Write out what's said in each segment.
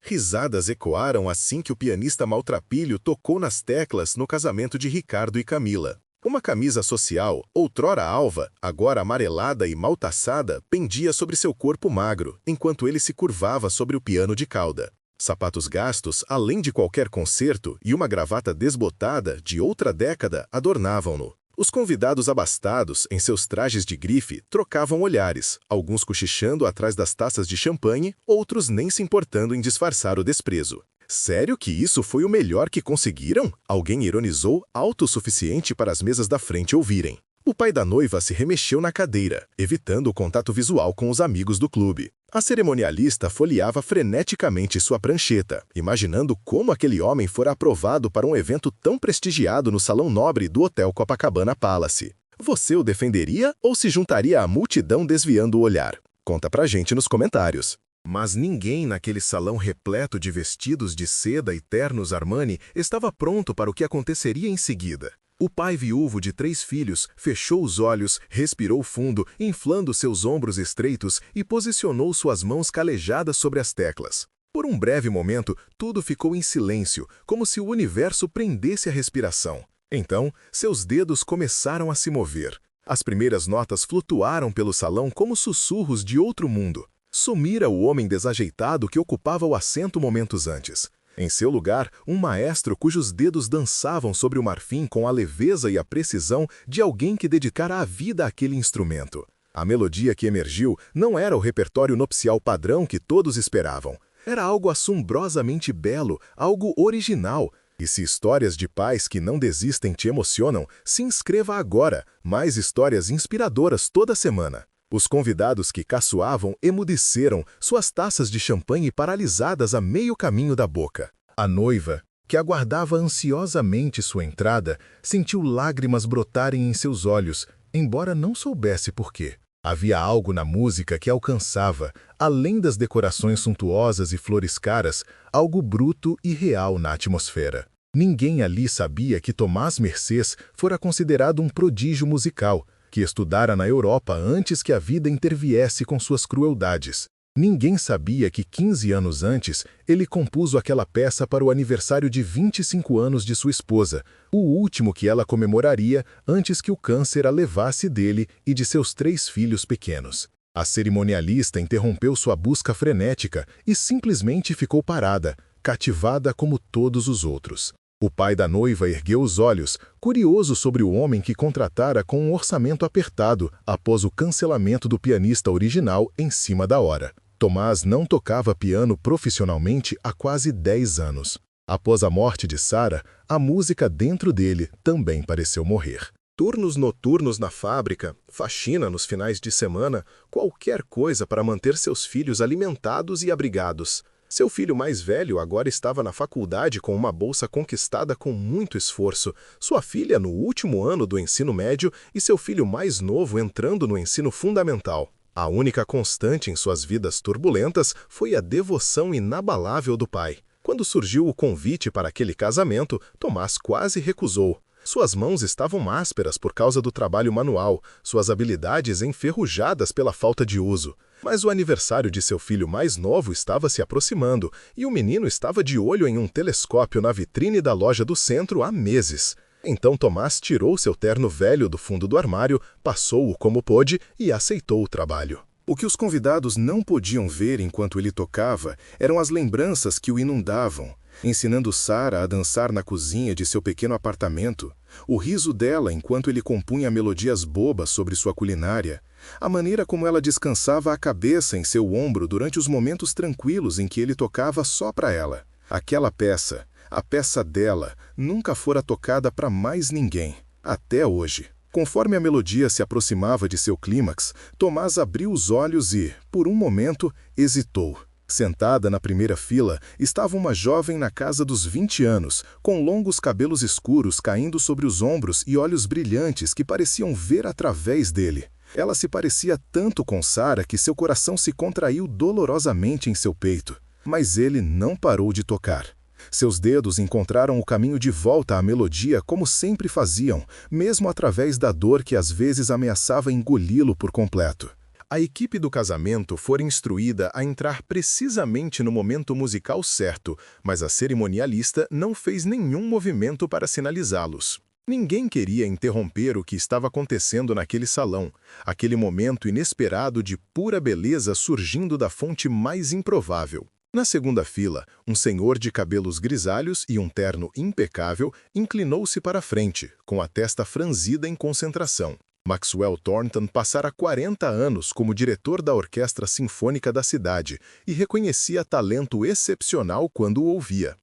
Risadas ecoaram assim que o pianista maltrapilho tocou nas teclas no casamento de Ricardo e Camila. Uma camisa social, outrora alva, agora amarelada e mal taçada, pendia sobre seu corpo magro, enquanto ele se curvava sobre o piano de cauda. Sapatos gastos, além de qualquer concerto, e uma gravata desbotada, de outra década, adornavam-no. Os convidados abastados, em seus trajes de grife, trocavam olhares, alguns cochichando atrás das taças de champanhe, outros nem se importando em disfarçar o desprezo. Sério que isso foi o melhor que conseguiram? Alguém ironizou, alto o suficiente para as mesas da frente ouvirem. O pai da noiva se remexeu na cadeira, evitando o contato visual com os amigos do clube. A cerimonialista folheava freneticamente sua prancheta, imaginando como aquele homem fora aprovado para um evento tão prestigiado no salão nobre do Hotel Copacabana Palace. Você o defenderia ou se juntaria à multidão desviando o olhar? Conta pra gente nos comentários. Mas ninguém naquele salão repleto de vestidos de seda e ternos Armani estava pronto para o que aconteceria em seguida. O pai viúvo de 3 filhos fechou os olhos, respirou fundo, inflando seus ombros estreitos e posicionou suas mãos calejadas sobre as teclas. Por um breve momento, tudo ficou em silêncio, como se o universo prendesse a respiração. Então, seus dedos começaram a se mover. As primeiras notas flutuaram pelo salão como sussurros de outro mundo. Sumira o homem desajeitado que ocupava o assento momentos antes. Em seu lugar, um maestro cujos dedos dançavam sobre o marfim com a leveza e a precisão de alguém que dedicara a vida àquele instrumento. A melodia que emergiu não era o repertório nupcial padrão que todos esperavam. Era algo assombrosamente belo, algo original. E se histórias de pais que não desistem te emocionam, se inscreva agora. Mais histórias inspiradoras toda semana. Os convidados que caçoavam emudeceram, suas taças de champanhe paralisadas a meio caminho da boca. A noiva, que aguardava ansiosamente sua entrada, sentiu lágrimas brotarem em seus olhos, embora não soubesse por quê. Havia algo na música que alcançava, além das decorações suntuosas e flores caras, algo bruto e real na atmosfera. Ninguém ali sabia que Tomás Mercês fora considerado um prodígio musical, que estudara na Europa antes que a vida interviesse com suas crueldades. Ninguém sabia que 15 anos antes ele compôs aquela peça para o aniversário de 25 anos de sua esposa, o último que ela comemoraria antes que o câncer a levasse dele e de seus 3 filhos pequenos. A cerimonialista interrompeu sua busca frenética e simplesmente ficou parada, cativada como todos os outros. O pai da noiva ergueu os olhos, curioso sobre o homem que contratara com um orçamento apertado após o cancelamento do pianista original em cima da hora. Tomás não tocava piano profissionalmente há quase 10 anos. Após a morte de Sarah, a música dentro dele também pareceu morrer. Turnos noturnos na fábrica, faxina nos finais de semana, qualquer coisa para manter seus filhos alimentados e abrigados. Seu filho mais velho agora estava na faculdade com uma bolsa conquistada com muito esforço, sua filha no último ano do ensino médio e seu filho mais novo entrando no ensino fundamental. A única constante em suas vidas turbulentas foi a devoção inabalável do pai. Quando surgiu o convite para aquele casamento, Tomás quase recusou. Suas mãos estavam ásperas por causa do trabalho manual, suas habilidades enferrujadas pela falta de uso. Mas o aniversário de seu filho mais novo estava se aproximando, e o menino estava de olho em um telescópio na vitrine da loja do centro há meses. Então Tomás tirou seu terno velho do fundo do armário, passou-o como pôde e aceitou o trabalho. O que os convidados não podiam ver enquanto ele tocava eram as lembranças que o inundavam, ensinando Sarah a dançar na cozinha de seu pequeno apartamento, o riso dela enquanto ele compunha melodias bobas sobre sua culinária, a maneira como ela descansava a cabeça em seu ombro durante os momentos tranquilos em que ele tocava só para ela. Aquela peça, a peça dela, nunca fora tocada para mais ninguém, até hoje. Conforme a melodia se aproximava de seu clímax, Tomás abriu os olhos e, por um momento, hesitou. Sentada na primeira fila, estava uma jovem na casa dos 20 anos, com longos cabelos escuros caindo sobre os ombros e olhos brilhantes que pareciam ver através dele. Ela se parecia tanto com Sarah que seu coração se contraiu dolorosamente em seu peito. Mas ele não parou de tocar. Seus dedos encontraram o caminho de volta à melodia como sempre faziam, mesmo através da dor que às vezes ameaçava engoli-lo por completo. A equipe do casamento fora instruída a entrar precisamente no momento musical certo, mas a cerimonialista não fez nenhum movimento para sinalizá-los. Ninguém queria interromper o que estava acontecendo naquele salão, aquele momento inesperado de pura beleza surgindo da fonte mais improvável. Na segunda fila, um senhor de cabelos grisalhos e um terno impecável inclinou-se para a frente, com a testa franzida em concentração. Maxwell Thornton passara 40 anos como diretor da Orquestra Sinfônica da cidade e reconhecia talento excepcional quando o ouvia.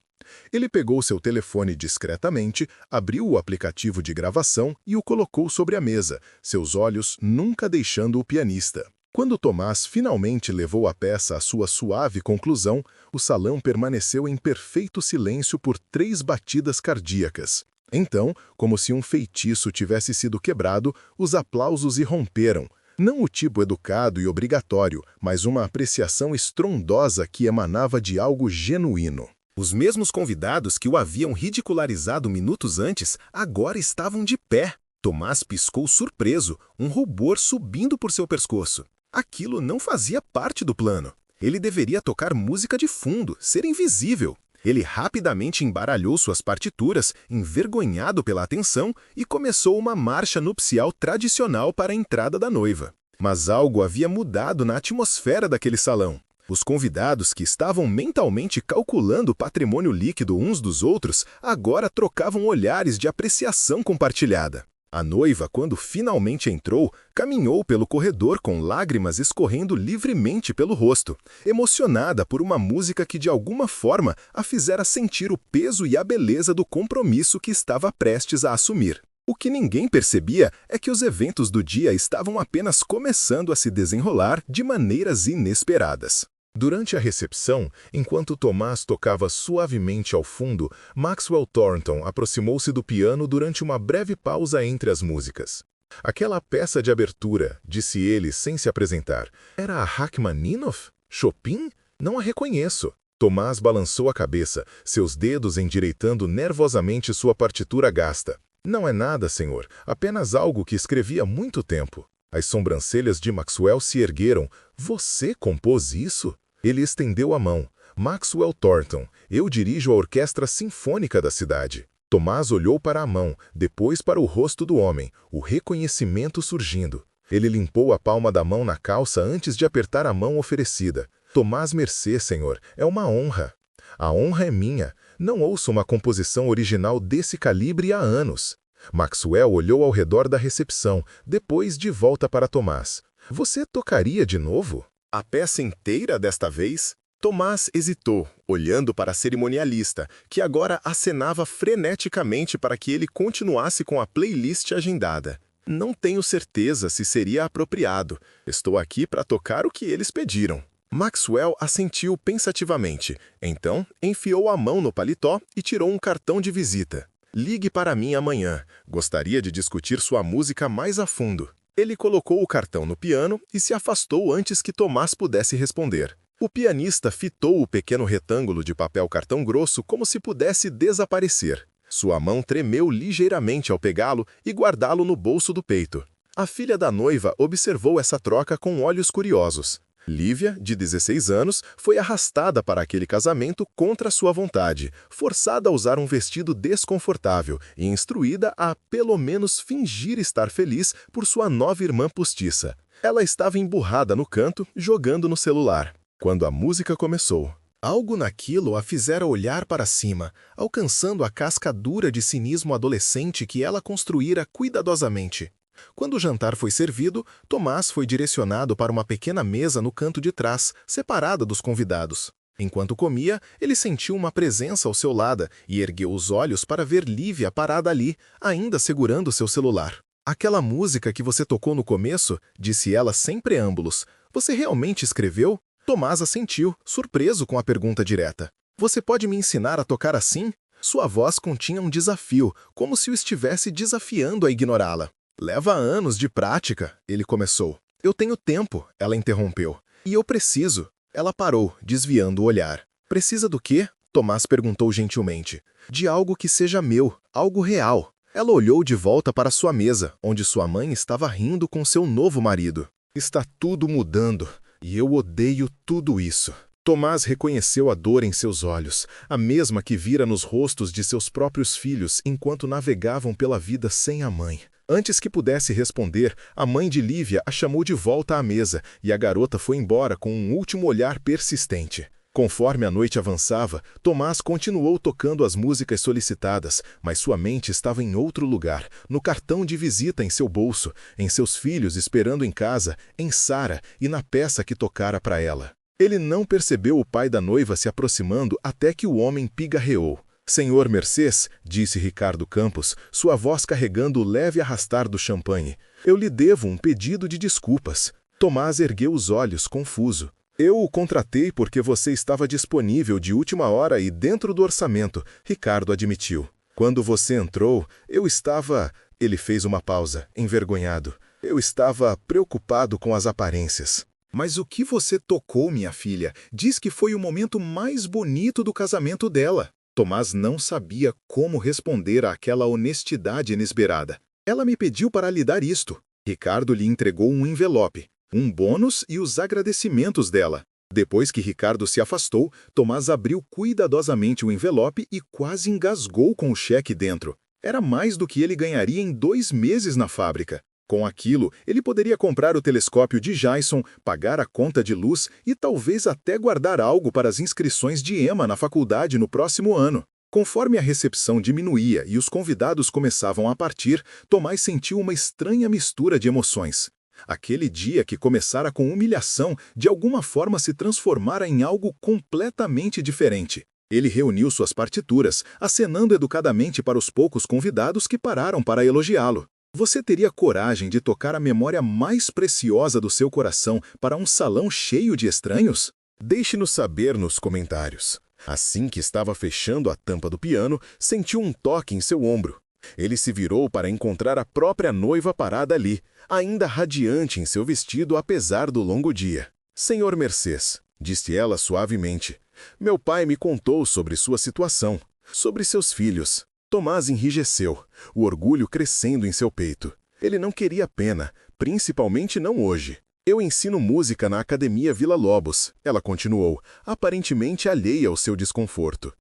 Ele pegou seu telefone discretamente, abriu o aplicativo de gravação e o colocou sobre a mesa, seus olhos nunca deixando o pianista. Quando Tomás finalmente levou a peça à sua suave conclusão, o salão permaneceu em perfeito silêncio por 3 batidas cardíacas. Então, como se um feitiço tivesse sido quebrado, os aplausos irromperam. Não o tipo educado e obrigatório, mas uma apreciação estrondosa que emanava de algo genuíno. Os mesmos convidados que o haviam ridicularizado minutos antes agora estavam de pé. Tomás piscou surpreso, um rubor subindo por seu pescoço. Aquilo não fazia parte do plano. Ele deveria tocar música de fundo, ser invisível. Ele rapidamente embaralhou suas partituras, envergonhado pela atenção, e começou uma marcha nupcial tradicional para a entrada da noiva. Mas algo havia mudado na atmosfera daquele salão. Os convidados, que estavam mentalmente calculando o patrimônio líquido uns dos outros, agora trocavam olhares de apreciação compartilhada. A noiva, quando finalmente entrou, caminhou pelo corredor com lágrimas escorrendo livremente pelo rosto, emocionada por uma música que de alguma forma a fizera sentir o peso e a beleza do compromisso que estava prestes a assumir. O que ninguém percebia é que os eventos do dia estavam apenas começando a se desenrolar de maneiras inesperadas. Durante a recepção, enquanto Tomás tocava suavemente ao fundo, Maxwell Thornton aproximou-se do piano durante uma breve pausa entre as músicas. Aquela peça de abertura, disse ele sem se apresentar, era a Rachmaninoff? Chopin? Não a reconheço. Tomás balançou a cabeça, seus dedos endireitando nervosamente sua partitura gasta. Não é nada, senhor, apenas algo que escrevi há muito tempo. As sobrancelhas de Maxwell se ergueram. Você compôs isso? Ele estendeu a mão. Maxwell Thornton, eu dirijo a Orquestra Sinfônica da cidade. Tomás olhou para a mão, depois para o rosto do homem, o reconhecimento surgindo. Ele limpou a palma da mão na calça antes de apertar a mão oferecida. Tomás mercê, senhor, é uma honra. A honra é minha. Não ouço uma composição original desse calibre há anos. Maxwell olhou ao redor da recepção, depois de volta para Tomás. Você tocaria de novo? A peça inteira desta vez? Tomás hesitou, olhando para a cerimonialista, que agora acenava freneticamente para que ele continuasse com a playlist agendada. Não tenho certeza se seria apropriado. Estou aqui para tocar o que eles pediram. Maxwell assentiu pensativamente. Então, enfiou a mão no paletó e tirou um cartão de visita. Ligue para mim amanhã. Gostaria de discutir sua música mais a fundo. Ele colocou o cartão no piano e se afastou antes que Tomás pudesse responder. O pianista fitou o pequeno retângulo de papel cartão grosso como se pudesse desaparecer. Sua mão tremeu ligeiramente ao pegá-lo e guardá-lo no bolso do peito. A filha da noiva observou essa troca com olhos curiosos. Lívia, de 16 anos, foi arrastada para aquele casamento contra sua vontade, forçada a usar um vestido desconfortável e instruída a, pelo menos, fingir estar feliz por sua nova irmã postiça. Ela estava emburrada no canto, jogando no celular. Quando a música começou, algo naquilo a fizera olhar para cima, alcançando a casca dura de cinismo adolescente que ela construíra cuidadosamente. Quando o jantar foi servido, Tomás foi direcionado para uma pequena mesa no canto de trás, separada dos convidados. Enquanto comia, ele sentiu uma presença ao seu lado e ergueu os olhos para ver Lívia parada ali, ainda segurando seu celular. Aquela música que você tocou no começo, disse ela sem preâmbulos. Você realmente escreveu? Tomás assentiu, surpreso com a pergunta direta. Você pode me ensinar a tocar assim? Sua voz continha um desafio, como se o estivesse desafiando a ignorá-la. Leva anos de prática, ele começou. Eu tenho tempo, ela interrompeu. E eu preciso. Ela parou, desviando o olhar. Precisa do quê? Tomás perguntou gentilmente. De algo que seja meu, algo real. Ela olhou de volta para sua mesa, onde sua mãe estava rindo com seu novo marido. Está tudo mudando, e eu odeio tudo isso. Tomás reconheceu a dor em seus olhos, a mesma que vira nos rostos de seus próprios filhos enquanto navegavam pela vida sem a mãe. Antes que pudesse responder, a mãe de Lívia a chamou de volta à mesa e a garota foi embora com um último olhar persistente. Conforme a noite avançava, Tomás continuou tocando as músicas solicitadas, mas sua mente estava em outro lugar, no cartão de visita em seu bolso, em seus filhos esperando em casa, em Sara e na peça que tocara para ela. Ele não percebeu o pai da noiva se aproximando até que o homem pigarreou. «Senhor Mercês», disse Ricardo Campos, sua voz carregando o leve arrastar do champanhe, «eu lhe devo um pedido de desculpas». Tomás ergueu os olhos, confuso. «Eu o contratei porque você estava disponível de última hora e dentro do orçamento», Ricardo admitiu. «Quando você entrou, eu estava...» Ele fez uma pausa, envergonhado. «Eu estava preocupado com as aparências». Mas o que você tocou, minha filha, diz que foi o momento mais bonito do casamento dela. Tomás não sabia como responder àquela honestidade inesperada. Ela me pediu para lhe dar isto. Ricardo lhe entregou um envelope, um bônus e os agradecimentos dela. Depois que Ricardo se afastou, Tomás abriu cuidadosamente o envelope e quase engasgou com o cheque dentro. Era mais do que ele ganharia em 2 meses na fábrica. Com aquilo, ele poderia comprar o telescópio de Jason, pagar a conta de luz e talvez até guardar algo para as inscrições de Emma na faculdade no próximo ano. Conforme a recepção diminuía e os convidados começavam a partir, Tomás sentiu uma estranha mistura de emoções. Aquele dia que começara com humilhação, de alguma forma se transformara em algo completamente diferente. Ele reuniu suas partituras, acenando educadamente para os poucos convidados que pararam para elogiá-lo. Você teria coragem de tocar a memória mais preciosa do seu coração para um salão cheio de estranhos? Deixe-nos saber nos comentários. Assim que estava fechando a tampa do piano, sentiu um toque em seu ombro. Ele se virou para encontrar a própria noiva parada ali, ainda radiante em seu vestido apesar do longo dia. «Senhor Mercês», disse ela suavemente, «meu pai me contou sobre sua situação, sobre seus filhos». Tomás enrijeceu, o orgulho crescendo em seu peito. Ele não queria pena, principalmente não hoje. «Eu ensino música na Academia Vila Lobos», ela continuou, aparentemente alheia ao seu desconforto.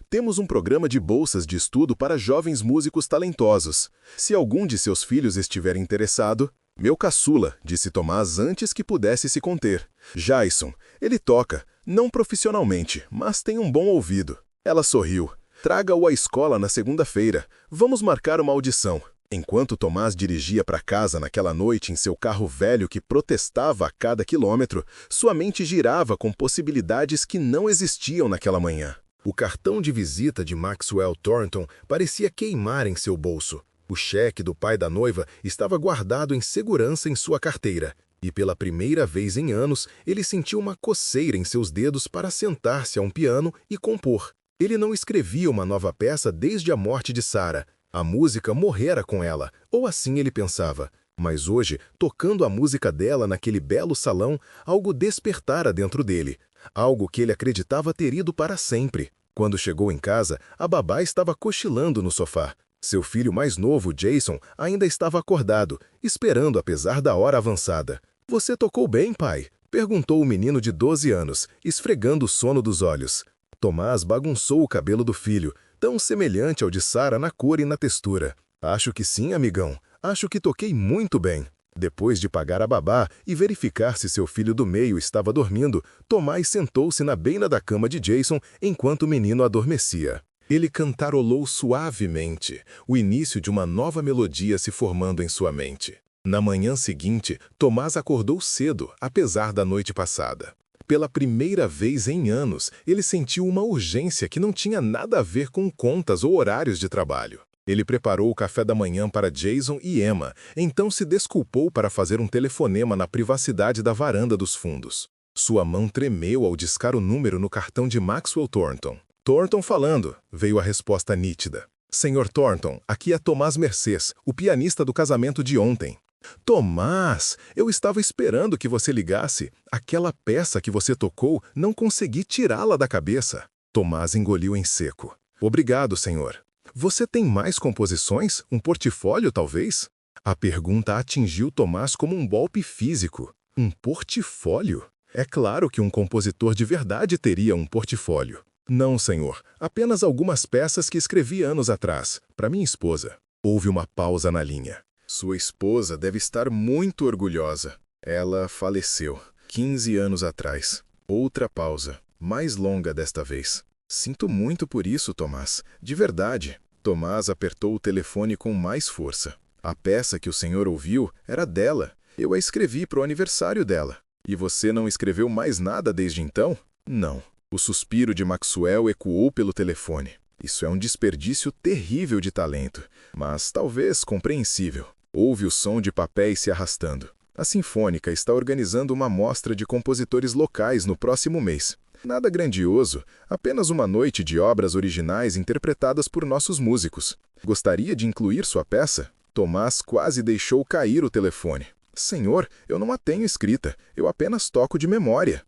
«Temos um programa de bolsas de estudo para jovens músicos talentosos. Se algum de seus filhos estiver interessado...» «Meu caçula», disse Tomás antes que pudesse se conter. «Jason, ele toca, não profissionalmente, mas tem um bom ouvido». Ela sorriu. «Traga-o à escola na segunda-feira. Vamos marcar uma audição». Enquanto Tomás dirigia para casa naquela noite em seu carro velho que protestava a cada quilômetro, sua mente girava com possibilidades que não existiam naquela manhã. O cartão de visita de Maxwell Thornton parecia queimar em seu bolso. O cheque do pai da noiva estava guardado em segurança em sua carteira. E pela primeira vez em anos, ele sentiu uma coceira em seus dedos para sentar-se a um piano e compor. Ele não escrevia uma nova peça desde a morte de Sara. A música morrera com ela, ou assim ele pensava. Mas hoje, tocando a música dela naquele belo salão, algo despertara dentro dele. Algo que ele acreditava ter ido para sempre. Quando chegou em casa, a babá estava cochilando no sofá. Seu filho mais novo, Jason, ainda estava acordado, esperando apesar da hora avançada. «Você tocou bem, pai?» perguntou o menino de 12 anos, esfregando o sono dos olhos. Tomás bagunçou o cabelo do filho, tão semelhante ao de Sara na cor e na textura. «Acho que sim, amigão. Acho que toquei muito bem». Depois de pagar a babá e verificar se seu filho do meio estava dormindo, Tomás sentou-se na beira da cama de Jason enquanto o menino adormecia. Ele cantarolou suavemente, o início de uma nova melodia se formando em sua mente. Na manhã seguinte, Tomás acordou cedo, apesar da noite passada. Pela primeira vez em anos, ele sentiu uma urgência que não tinha nada a ver com contas ou horários de trabalho. Ele preparou o café da manhã para Jason e Emma, então se desculpou para fazer um telefonema na privacidade da varanda dos fundos. Sua mão tremeu ao discar o número no cartão de Maxwell Thornton. «Thornton falando», veio a resposta nítida. «Senhor Thornton, aqui é Tomás Mercês, o pianista do casamento de ontem». «Tomás, eu estava esperando que você ligasse. Aquela peça que você tocou, não consegui tirá-la da cabeça». Tomás engoliu em seco. «Obrigado, senhor. Você tem mais composições? Um portfólio, talvez?» A pergunta atingiu Tomás como um golpe físico. Um portfólio? É claro que um compositor de verdade teria um portfólio. Não, senhor. Apenas algumas peças que escrevi anos atrás, para minha esposa. Houve uma pausa na linha. Sua esposa deve estar muito orgulhosa. Ela faleceu 15 anos atrás. Outra pausa, mais longa desta vez. Sinto muito por isso, Tomás. De verdade. Tomás apertou o telefone com mais força. A peça que o senhor ouviu era dela. Eu a escrevi para o aniversário dela. E você não escreveu mais nada desde então? Não. O suspiro de Maxwell ecoou pelo telefone. Isso é um desperdício terrível de talento, mas talvez compreensível. Houve o som de papéis se arrastando. A Sinfônica está organizando uma mostra de compositores locais no próximo mês. Nada grandioso, apenas uma noite de obras originais interpretadas por nossos músicos. Gostaria de incluir sua peça? Tomás quase deixou cair o telefone. Senhor, eu não a tenho escrita, eu apenas toco de memória.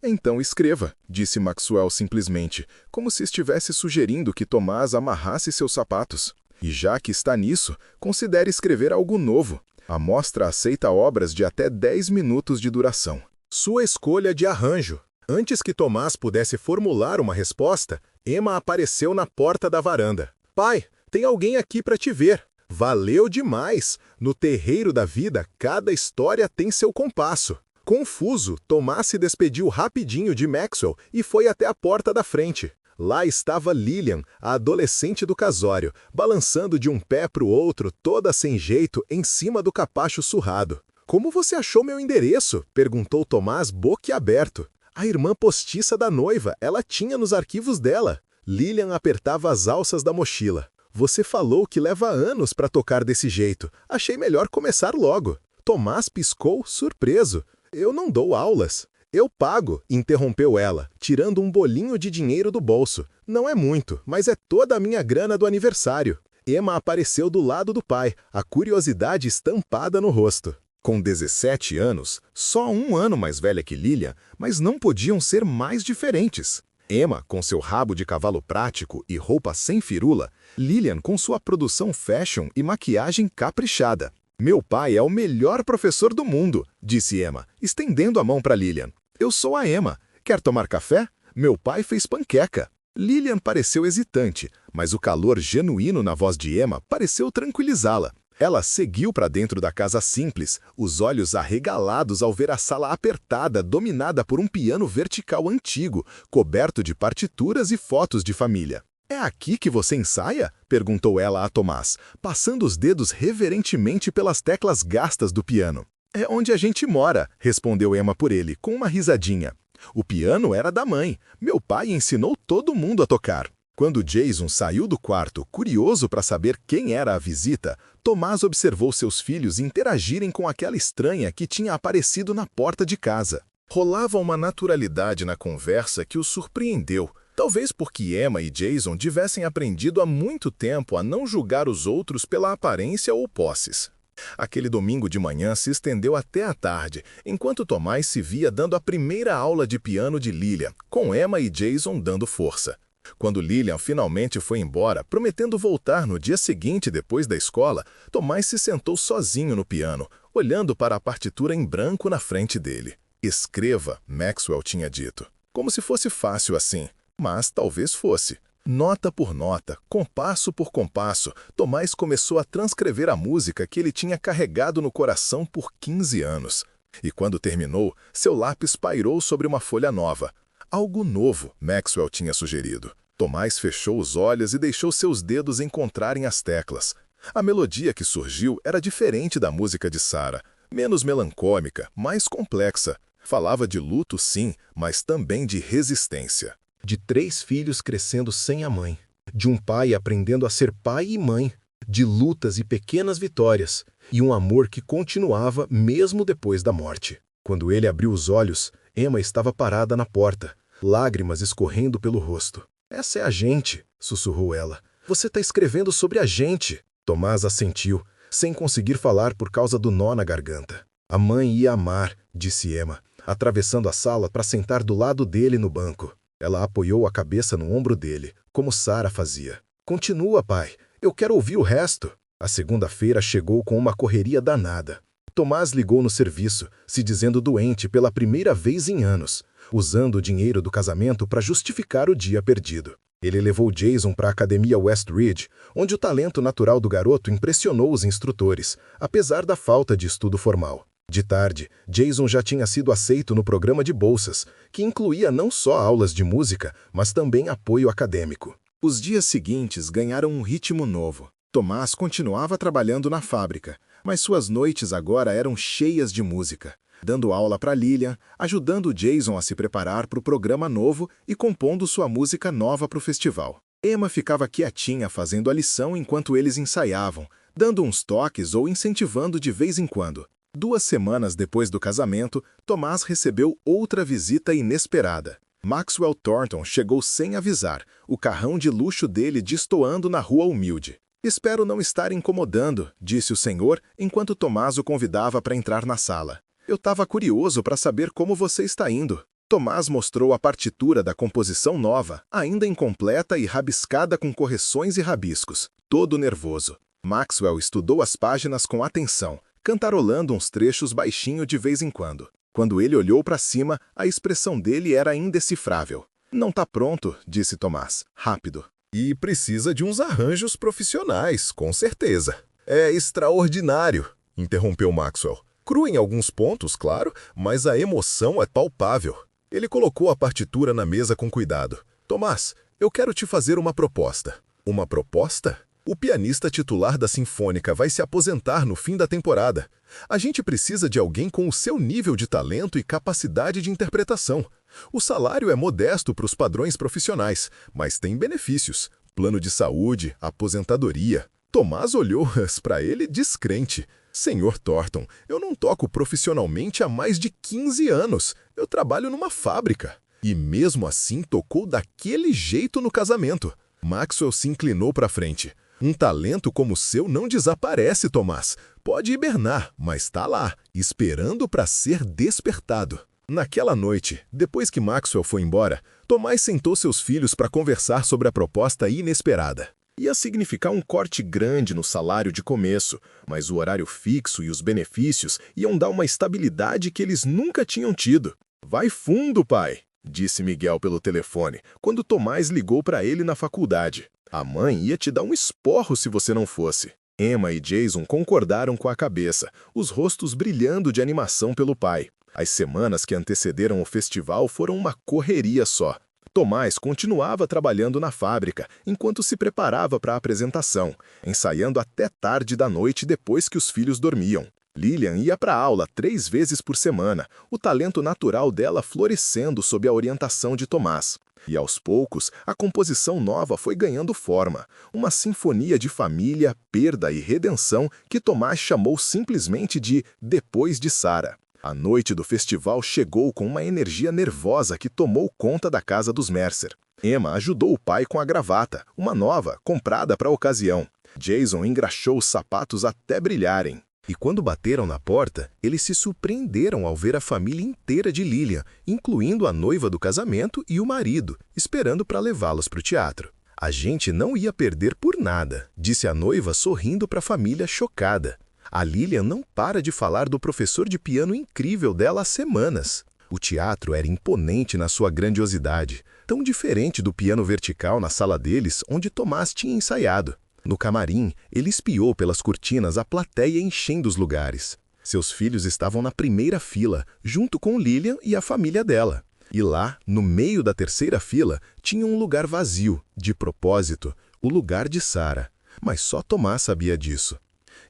Então escreva, disse Maxwell simplesmente, como se estivesse sugerindo que Tomás amarrasse seus sapatos. E já que está nisso, considere escrever algo novo. A mostra aceita obras de até 10 minutos de duração. Sua escolha de arranjo. Antes que Tomás pudesse formular uma resposta, Emma apareceu na porta da varanda. Pai, tem alguém aqui para te ver. Valeu demais! No terreiro da vida, cada história tem seu compasso. Confuso, Tomás se despediu rapidinho de Maxwell e foi até a porta da frente. Lá estava Lillian, a adolescente do casório, balançando de um pé para o outro, toda sem jeito, em cima do capacho surrado. Como você achou meu endereço? Perguntou Tomás boquiaberto. A irmã postiça da noiva, ela tinha nos arquivos dela. Lillian apertava as alças da mochila. Você falou que leva anos para tocar desse jeito. Achei melhor começar logo. Tomás piscou, surpreso. Eu não dou aulas. Eu pago, interrompeu ela, tirando um bolinho de dinheiro do bolso. Não é muito, mas é toda a minha grana do aniversário. Emma apareceu do lado do pai, a curiosidade estampada no rosto. Com 17 anos, só um ano mais velha que Lillian, mas não podiam ser mais diferentes. Emma, com seu rabo de cavalo prático e roupa sem firula, Lillian com sua produção fashion e maquiagem caprichada. Meu pai é o melhor professor do mundo, disse Emma, estendendo a mão para Lillian. Eu sou a Emma. Quer tomar café? Meu pai fez panqueca. Lillian pareceu hesitante, mas o calor genuíno na voz de Emma pareceu tranquilizá-la. Ela seguiu para dentro da casa simples, os olhos arregalados ao ver a sala apertada, dominada por um piano vertical antigo, coberto de partituras e fotos de família. É aqui que você ensaia? Perguntou ela a Tomás, passando os dedos reverentemente pelas teclas gastas do piano. É onde a gente mora, respondeu Emma por ele, com uma risadinha. O piano era da mãe. Meu pai ensinou todo mundo a tocar. Quando Jason saiu do quarto, curioso para saber quem era a visita, Tomás observou seus filhos interagirem com aquela estranha que tinha aparecido na porta de casa. Rolava uma naturalidade na conversa que o surpreendeu, talvez porque Emma e Jason tivessem aprendido há muito tempo a não julgar os outros pela aparência ou posses. Aquele domingo de manhã se estendeu até a tarde, enquanto Tomás se via dando a primeira aula de piano de Lillian, com Emma e Jason dando força. Quando Lillian finalmente foi embora, prometendo voltar no dia seguinte depois da escola, Tomás se sentou sozinho no piano, olhando para a partitura em branco na frente dele. Escreva, Maxwell tinha dito. Como se fosse fácil assim, mas talvez fosse. Nota por nota, compasso por compasso, Tomás começou a transcrever a música que ele tinha carregado no coração por 15 anos. E quando terminou, seu lápis pairou sobre uma folha nova. Algo novo, Maxwell tinha sugerido. Tomás fechou os olhos e deixou seus dedos encontrarem as teclas. A melodia que surgiu era diferente da música de Sarah, menos melancólica, mais complexa. Falava de luto, sim, mas também de resistência. De 3 filhos crescendo sem a mãe. De um pai aprendendo a ser pai e mãe. De lutas e pequenas vitórias. E um amor que continuava mesmo depois da morte. Quando ele abriu os olhos, Emma estava parada na porta, lágrimas escorrendo pelo rosto. Essa é a gente, sussurrou ela. Você está escrevendo sobre a gente. Tomás assentiu, sem conseguir falar por causa do nó na garganta. A mãe ia amar, disse Emma, atravessando a sala para sentar do lado dele no banco. Ela apoiou a cabeça no ombro dele, como Sarah fazia. Continua, pai. Eu quero ouvir o resto. A segunda-feira chegou com uma correria danada. Tomás ligou no serviço, se dizendo doente pela primeira vez em anos, usando o dinheiro do casamento para justificar o dia perdido. Ele levou Jason para a academia West Ridge, onde o talento natural do garoto impressionou os instrutores, apesar da falta de estudo formal. De tarde, Jason já tinha sido aceito no programa de bolsas, que incluía não só aulas de música, mas também apoio acadêmico. Os dias seguintes ganharam um ritmo novo. Tomás continuava trabalhando na fábrica, mas suas noites agora eram cheias de música, dando aula para Lillian, ajudando Jason a se preparar para o programa novo e compondo sua música nova para o festival. Emma ficava quietinha fazendo a lição enquanto eles ensaiavam, dando uns toques ou incentivando de vez em quando. 2 semanas depois do casamento, Tomás recebeu outra visita inesperada. Maxwell Thornton chegou sem avisar, o carrão de luxo dele destoando na rua humilde. "Espero não estar incomodando", disse o senhor, enquanto Tomás o convidava para entrar na sala. "Eu estava curioso para saber como você está indo." Tomás mostrou a partitura da composição nova, ainda incompleta e rabiscada com correções e rabiscos, todo nervoso. Maxwell estudou as páginas com atenção, cantarolando uns trechos baixinho de vez em quando. Quando ele olhou para cima, a expressão dele era indecifrável. "Não está pronto", disse Tomás, rápido. "E precisa de uns arranjos profissionais, com certeza." "É extraordinário", interrompeu Maxwell. "Cru em alguns pontos, claro, mas a emoção é palpável." Ele colocou a partitura na mesa com cuidado. "Tomás, eu quero te fazer uma proposta." "Uma proposta?" "O pianista titular da Sinfônica vai se aposentar no fim da temporada. A gente precisa de alguém com o seu nível de talento e capacidade de interpretação. O salário é modesto para os padrões profissionais, mas tem benefícios. Plano de saúde, aposentadoria." Tomás olhou para ele descrente. "Senhor Thornton, eu não toco profissionalmente há mais de 15 anos. Eu trabalho numa fábrica." E mesmo assim tocou daquele jeito no casamento. Maxwell se inclinou para frente. "Um talento como o seu não desaparece, Tomás. Pode hibernar, mas está lá, esperando para ser despertado." Naquela noite, depois que Maxwell foi embora, Tomás sentou seus filhos para conversar sobre a proposta inesperada. Ia significar um corte grande no salário de começo, mas o horário fixo e os benefícios iam dar uma estabilidade que eles nunca tinham tido. "Vai fundo, pai", disse Miguel pelo telefone, quando Tomás ligou para ele na faculdade. "A mãe ia te dar um esporro se você não fosse." Emma e Jason concordaram com a cabeça, os rostos brilhando de animação pelo pai. As semanas que antecederam o festival foram uma correria só. Tomás continuava trabalhando na fábrica, enquanto se preparava para a apresentação, ensaiando até tarde da noite depois que os filhos dormiam. Lillian ia para a aula 3 vezes por semana, o talento natural dela florescendo sob a orientação de Tomás. E aos poucos, a composição nova foi ganhando forma, uma sinfonia de família, perda e redenção que Tomás chamou simplesmente de Depois de Sarah. A noite do festival chegou com uma energia nervosa que tomou conta da casa dos Mercer. Emma ajudou o pai com a gravata, uma nova, comprada para a ocasião. Jason engraxou os sapatos até brilharem. E quando bateram na porta, eles se surpreenderam ao ver a família inteira de Lillian, incluindo a noiva do casamento e o marido, esperando para levá-los para o teatro. "A gente não ia perder por nada", disse a noiva sorrindo para a família chocada. A Lillian não para de falar do professor de piano incrível dela há semanas. O teatro era imponente na sua grandiosidade, tão diferente do piano vertical na sala deles, onde Tomás tinha ensaiado. No camarim, ele espiou pelas cortinas a plateia enchendo os lugares. Seus filhos estavam na primeira fila, junto com Lillian e a família dela. E lá, no meio da terceira fila, tinha um lugar vazio, de propósito, o lugar de Sarah. Mas só Tomás sabia disso.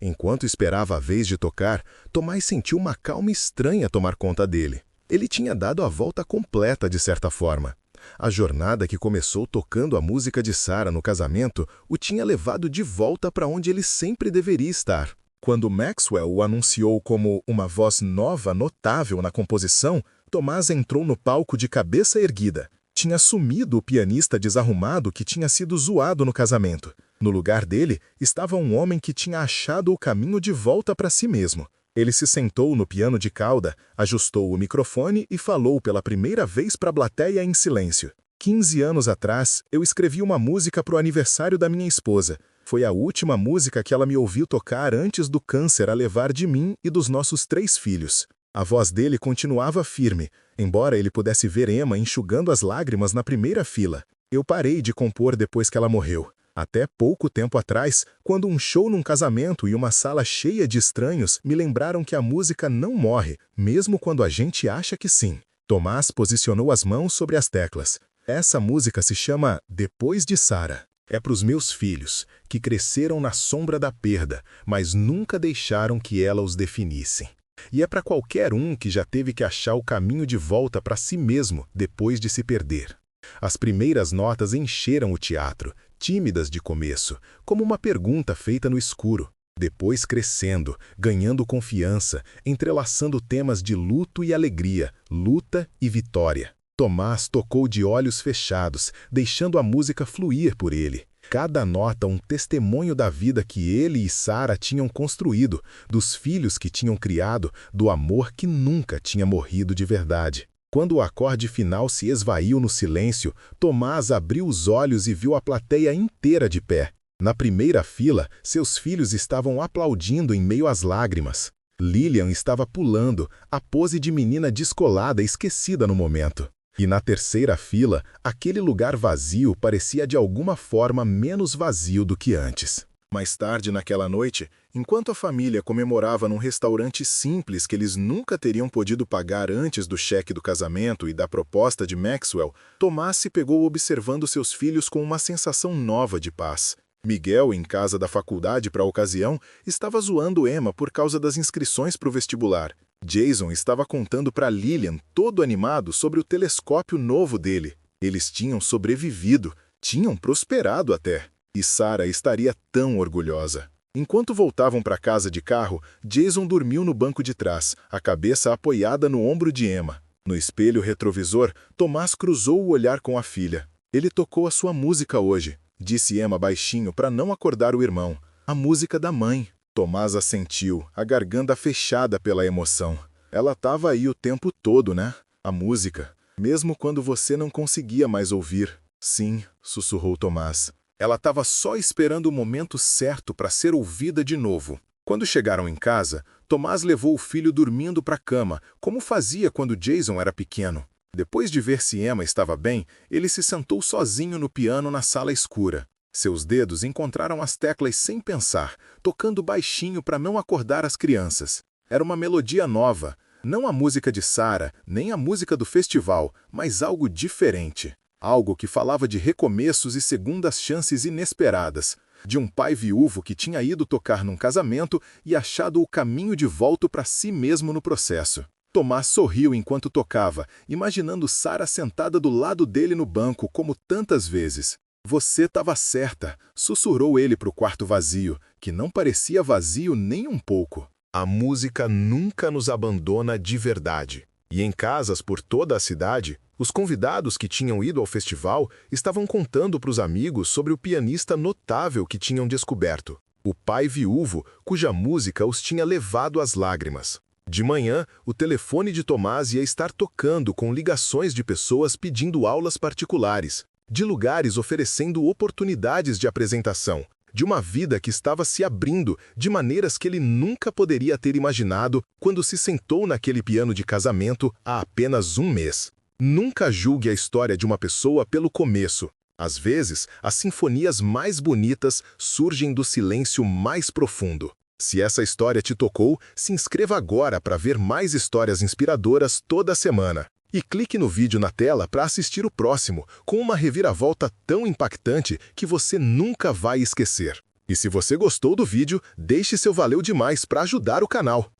Enquanto esperava a vez de tocar, Tomás sentiu uma calma estranha tomar conta dele. Ele tinha dado a volta completa de certa forma. A jornada que começou tocando a música de Sarah no casamento o tinha levado de volta para onde ele sempre deveria estar. Quando Maxwell o anunciou como uma voz nova notável na composição, Tomás entrou no palco de cabeça erguida. Tinha sumido o pianista desarrumado que tinha sido zoado no casamento. No lugar dele estava um homem que tinha achado o caminho de volta para si mesmo. Ele se sentou no piano de cauda, ajustou o microfone e falou pela primeira vez para a plateia em silêncio. 15 anos atrás, eu escrevi uma música para o aniversário da minha esposa. Foi a última música que ela me ouviu tocar antes do câncer a levar de mim e dos nossos 3 filhos. A voz dele continuava firme, embora ele pudesse ver Emma enxugando as lágrimas na primeira fila. Eu parei de compor depois que ela morreu. Até pouco tempo atrás, quando um show num casamento e uma sala cheia de estranhos me lembraram que a música não morre, mesmo quando a gente acha que sim. Tomás posicionou as mãos sobre as teclas. Essa música se chama Depois de Sarah. É para os meus filhos, que cresceram na sombra da perda, mas nunca deixaram que ela os definisse. E é para qualquer um que já teve que achar o caminho de volta para si mesmo depois de se perder. As primeiras notas encheram o teatro, tímidas de começo, como uma pergunta feita no escuro. Depois crescendo, ganhando confiança, entrelaçando temas de luto e alegria, luta e vitória. Tomás tocou de olhos fechados, deixando a música fluir por ele. Cada nota um testemunho da vida que ele e Sarah tinham construído, dos filhos que tinham criado, do amor que nunca tinha morrido de verdade. Quando o acorde final se esvaiu no silêncio, Tomás abriu os olhos e viu a plateia inteira de pé. Na primeira fila, seus filhos estavam aplaudindo em meio às lágrimas. Lilian estava pulando, a pose de menina descolada esquecida no momento. E na terceira fila, aquele lugar vazio parecia de alguma forma menos vazio do que antes. Mais tarde naquela noite, enquanto a família comemorava num restaurante simples que eles nunca teriam podido pagar antes do cheque do casamento e da proposta de Maxwell, Tomás se pegou observando seus filhos com uma sensação nova de paz. Miguel, em casa da faculdade para a ocasião, estava zoando Emma por causa das inscrições para o vestibular. Jason estava contando para Lilian, todo animado, sobre o telescópio novo dele. Eles tinham sobrevivido, tinham prosperado até. E Sarah estaria tão orgulhosa. Enquanto voltavam para casa de carro, Jason dormiu no banco de trás, a cabeça apoiada no ombro de Emma. No espelho retrovisor, Tomás cruzou o olhar com a filha. Ele tocou a sua música hoje, disse Emma baixinho para não acordar o irmão. A música da mãe. Tomás assentiu, a garganta fechada pela emoção. Ela estava aí o tempo todo, né? A música. Mesmo quando você não conseguia mais ouvir. Sim, sussurrou Tomás. Ela estava só esperando o momento certo para ser ouvida de novo. Quando chegaram em casa, Tomás levou o filho dormindo para a cama, como fazia quando Jason era pequeno. Depois de ver se Emma estava bem, ele se sentou sozinho no piano na sala escura. Seus dedos encontraram as teclas sem pensar, tocando baixinho para não acordar as crianças. Era uma melodia nova, não a música de Sarah, nem a música do festival, mas algo diferente. Algo que falava de recomeços e segundas chances inesperadas, de um pai viúvo que tinha ido tocar num casamento e achado o caminho de volta para si mesmo no processo. Tomás sorriu enquanto tocava, imaginando Sarah sentada do lado dele no banco, como tantas vezes. Você estava certa, sussurrou ele para o quarto vazio, que não parecia vazio nem um pouco. A música nunca nos abandona de verdade. E em casas por toda a cidade, os convidados que tinham ido ao festival estavam contando para os amigos sobre o pianista notável que tinham descoberto. O pai viúvo, cuja música os tinha levado às lágrimas. De manhã, o telefone de Tomás ia estar tocando com ligações de pessoas pedindo aulas particulares, de lugares oferecendo oportunidades de apresentação, de uma vida que estava se abrindo de maneiras que ele nunca poderia ter imaginado quando se sentou naquele piano de casamento há apenas um mês. Nunca julgue a história de uma pessoa pelo começo. Às vezes, as sinfonias mais bonitas surgem do silêncio mais profundo. Se essa história te tocou, se inscreva agora para ver mais histórias inspiradoras toda semana. E clique no vídeo na tela para assistir o próximo, com uma reviravolta tão impactante que você nunca vai esquecer. E se você gostou do vídeo, deixe seu valeu demais para ajudar o canal.